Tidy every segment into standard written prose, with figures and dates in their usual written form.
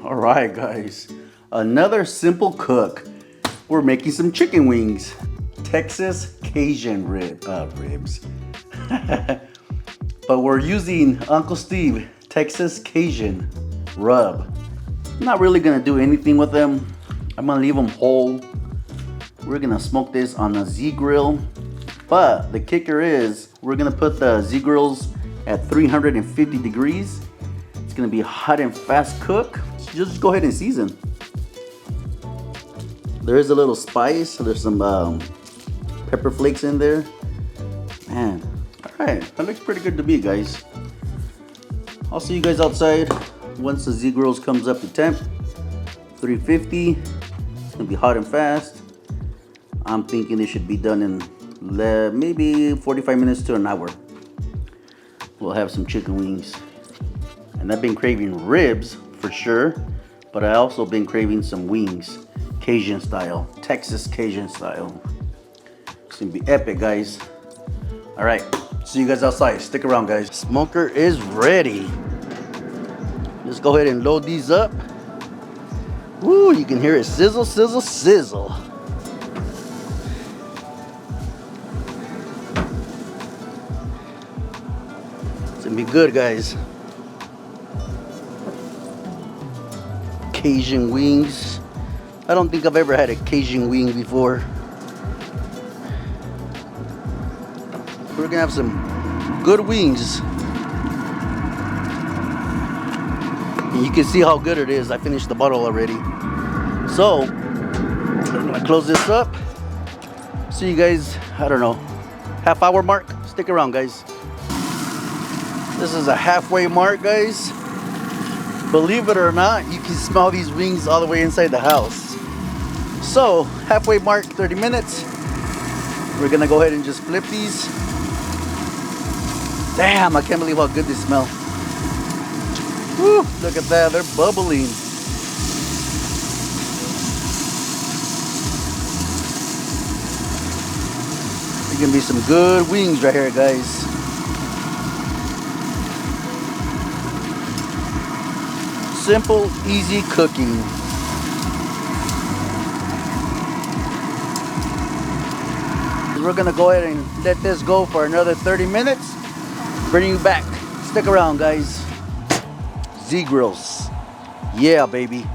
All right, guys, another simple cook. We're making some chicken wings, Texas Cajun ribs. But we're using Uncle Steve Texas Cajun rub. I'm not really gonna do anything with them. I'm gonna leave them whole. We're gonna smoke this on a Zgrill. But the kicker is we're gonna put the Zgrills at 350 degrees. It's gonna be a hot and fast cook. Just go ahead and season. There is a little spice. There's some pepper flakes in there. Man, all right, that looks pretty good to me, guys. I'll see you guys outside once the Zgrills comes up to temp. 350. It's gonna be hot and fast. I'm thinking it should be done in maybe 45 minutes to an hour. We'll have some chicken wings. And I've been craving ribs for sure, but I also been craving some wings, Cajun style, Texas Cajun style. It's gonna be epic, guys. All right, see you guys outside. Stick around, guys. Smoker is ready. Let's go ahead and load these up. Woo, you can hear it sizzle, sizzle, sizzle. It's gonna be good, guys. Cajun wings. I don't think I've ever had a Cajun wing before. We're gonna have some good wings. And you can see how good it is. I finished the bottle already. So, I'm gonna close this up. See you guys, I don't know, half-hour mark. Stick around, guys. This is a halfway mark, guys. Believe it or not, you can smell these wings all the way inside the house. So, halfway mark, 30 minutes. We're gonna go ahead and just flip these. Damn, I can't believe how good they smell. Woo, look at that, they're bubbling. There's gonna be some good wings right here, guys. Simple, easy cooking. We're gonna go ahead and let this go for another 30 minutes. Bring you back. Stick around, guys. Zgrills. Yeah, baby.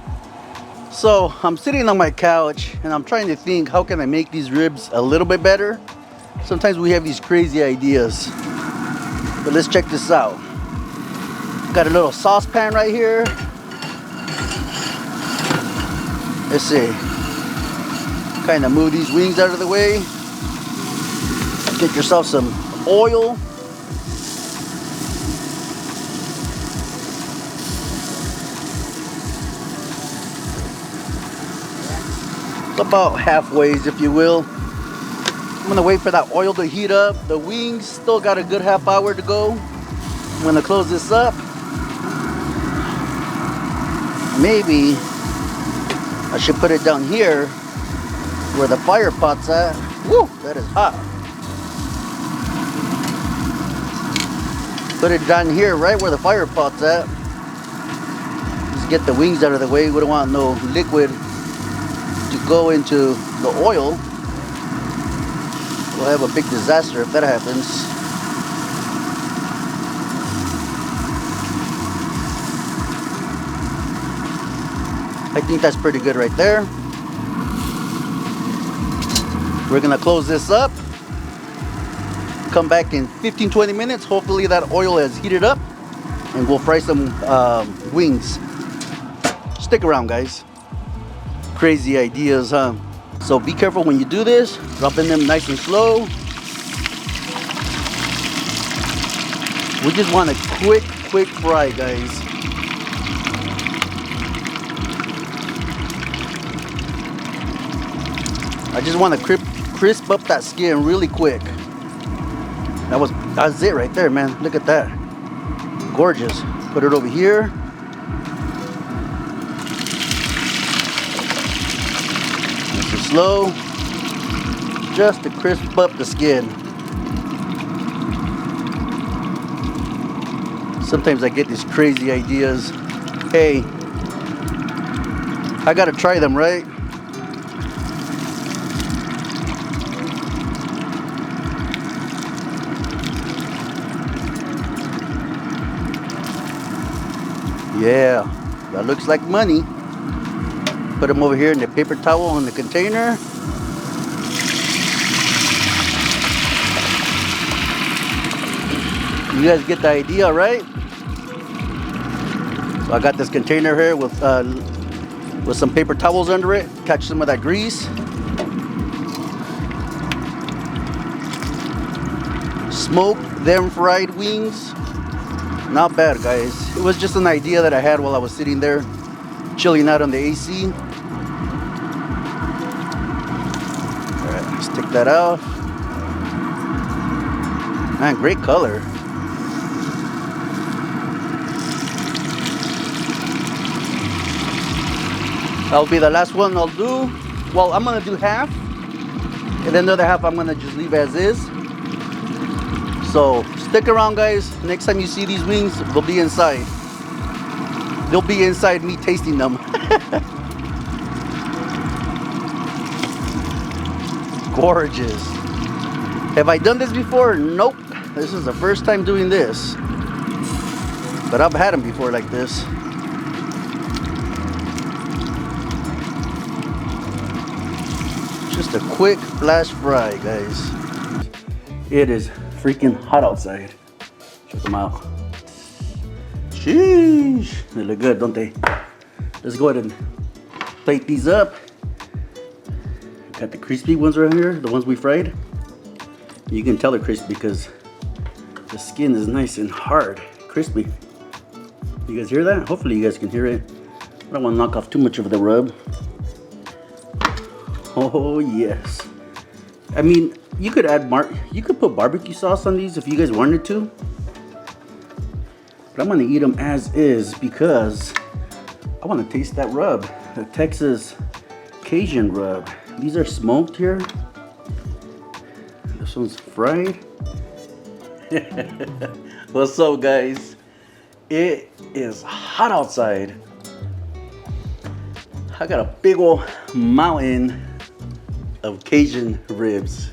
So I'm sitting on my couch and I'm trying to think, how can I make these ribs a little bit better? Sometimes we have these crazy ideas. But let's check this out. Got a little saucepan right here. Let's see. Kind of move these wings out of the way. Get yourself some oil. About halfway, if you will. I'm gonna wait for that oil to heat up. The wings still got a good half hour to go. I'm gonna close this up. Maybe I should put it down here where the fire pot's at. Woo, that is hot. Put it down here right where the fire pot's at. Just get the wings out of the way. We don't want no liquid to go into the oil. We'll have a big disaster if that happens. I think that's pretty good right there. We're gonna close this up. Come back in 15-20 minutes. Hopefully that oil has heated up and we'll fry some wings. Stick around, guys. Crazy ideas, huh? So be careful when you do this. Dropping them nice and slow. We just want a quick fry, guys. I just want to crisp up that skin really quick. That's it right there, man. Look at that. Gorgeous. Put it over here. Nice and slow. Just to crisp up the skin. Sometimes I get these crazy ideas. Hey, I gotta try them, right? Yeah, that looks like money. Put them over here in the paper towel in the container. You guys get the idea, right? So I got this container here with some paper towels under it. Catch some of that grease. Smoke them fried wings. Not bad, guys. It was just an idea that I had while I was sitting there chilling out on the AC. Alright, let's take that out. Man, great color. That'll be the last one I'll do. Well, I'm gonna do half, and then the other half I'm gonna just leave as is. So stick around, guys. Next time you see these wings, they'll be inside. They'll be inside me tasting them. Gorgeous. Have I done this before? Nope. This is the first time doing this. But I've had them before like this. Just a quick flash fry, guys. It is freaking hot outside. Check them out. Sheesh. They look good, don't they? Let's go ahead and plate these up. Got the crispy ones right here, the ones we fried. You can tell they're crispy because the skin is nice and hard, crispy. You guys hear that? Hopefully you guys can hear it. I don't want to knock off too much of the rub. Oh yes. I mean, you could put barbecue sauce on these if you guys wanted to. But I'm gonna eat them as is because I want to taste that rub, the Texas Cajun rub. These are smoked here. This one's fried. What's up, guys? It is hot outside. I got a big old mountain of Cajun ribs.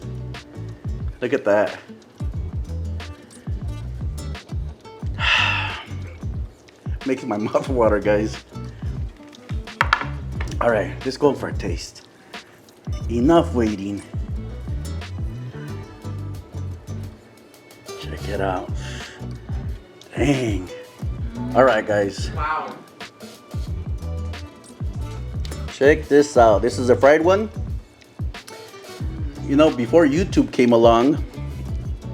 Look at that. Making my mouth water, guys. All right, let's go for a taste. Enough waiting. Check it out. Dang. All right, guys. Wow. Check this out. This is a fried one. You know, before YouTube came along,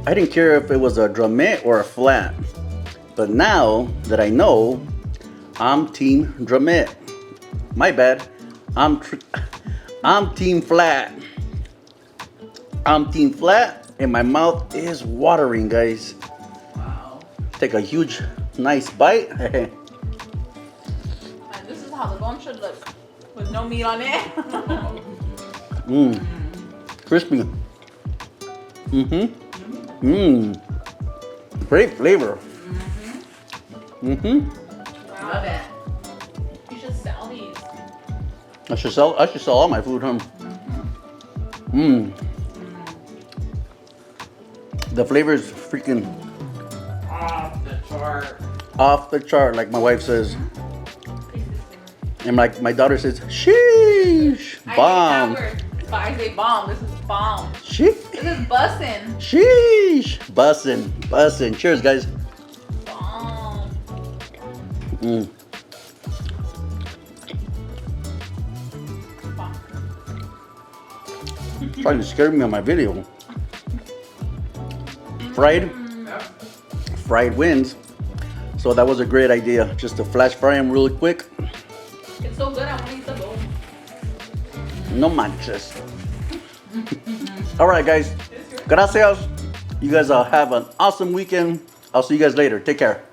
I didn't care if it was a drumette or a flat. But now that I know, I'm team drumette. My bad. I'm team flat. I'm team flat, and my mouth is watering, guys. Wow. Take a huge, nice bite. And this is how the bone should look, with no meat on it. Mmm. Crispy. Mm-hmm. Mmm. Great flavor. Mm-hmm. Love it. You should sell these. I should sell all my food, huh? Mmm. The flavor is freaking Off the chart. off the chart, like my wife says. And like my daughter says, sheesh, bomb. I hate that word, but I say bomb. This is bomb. Sheesh. This is bussin'. Sheesh. Bussin', bussin'. Cheers, guys. Bomb. Mm. Bomb. Trying to scare me on my video. Fried wins. So that was a great idea. Just to flash fry them really quick. It's so good, I want to eat the bone. No manches. All right, guys. Gracias. You guys have an awesome weekend. I'll see you guys later. Take care.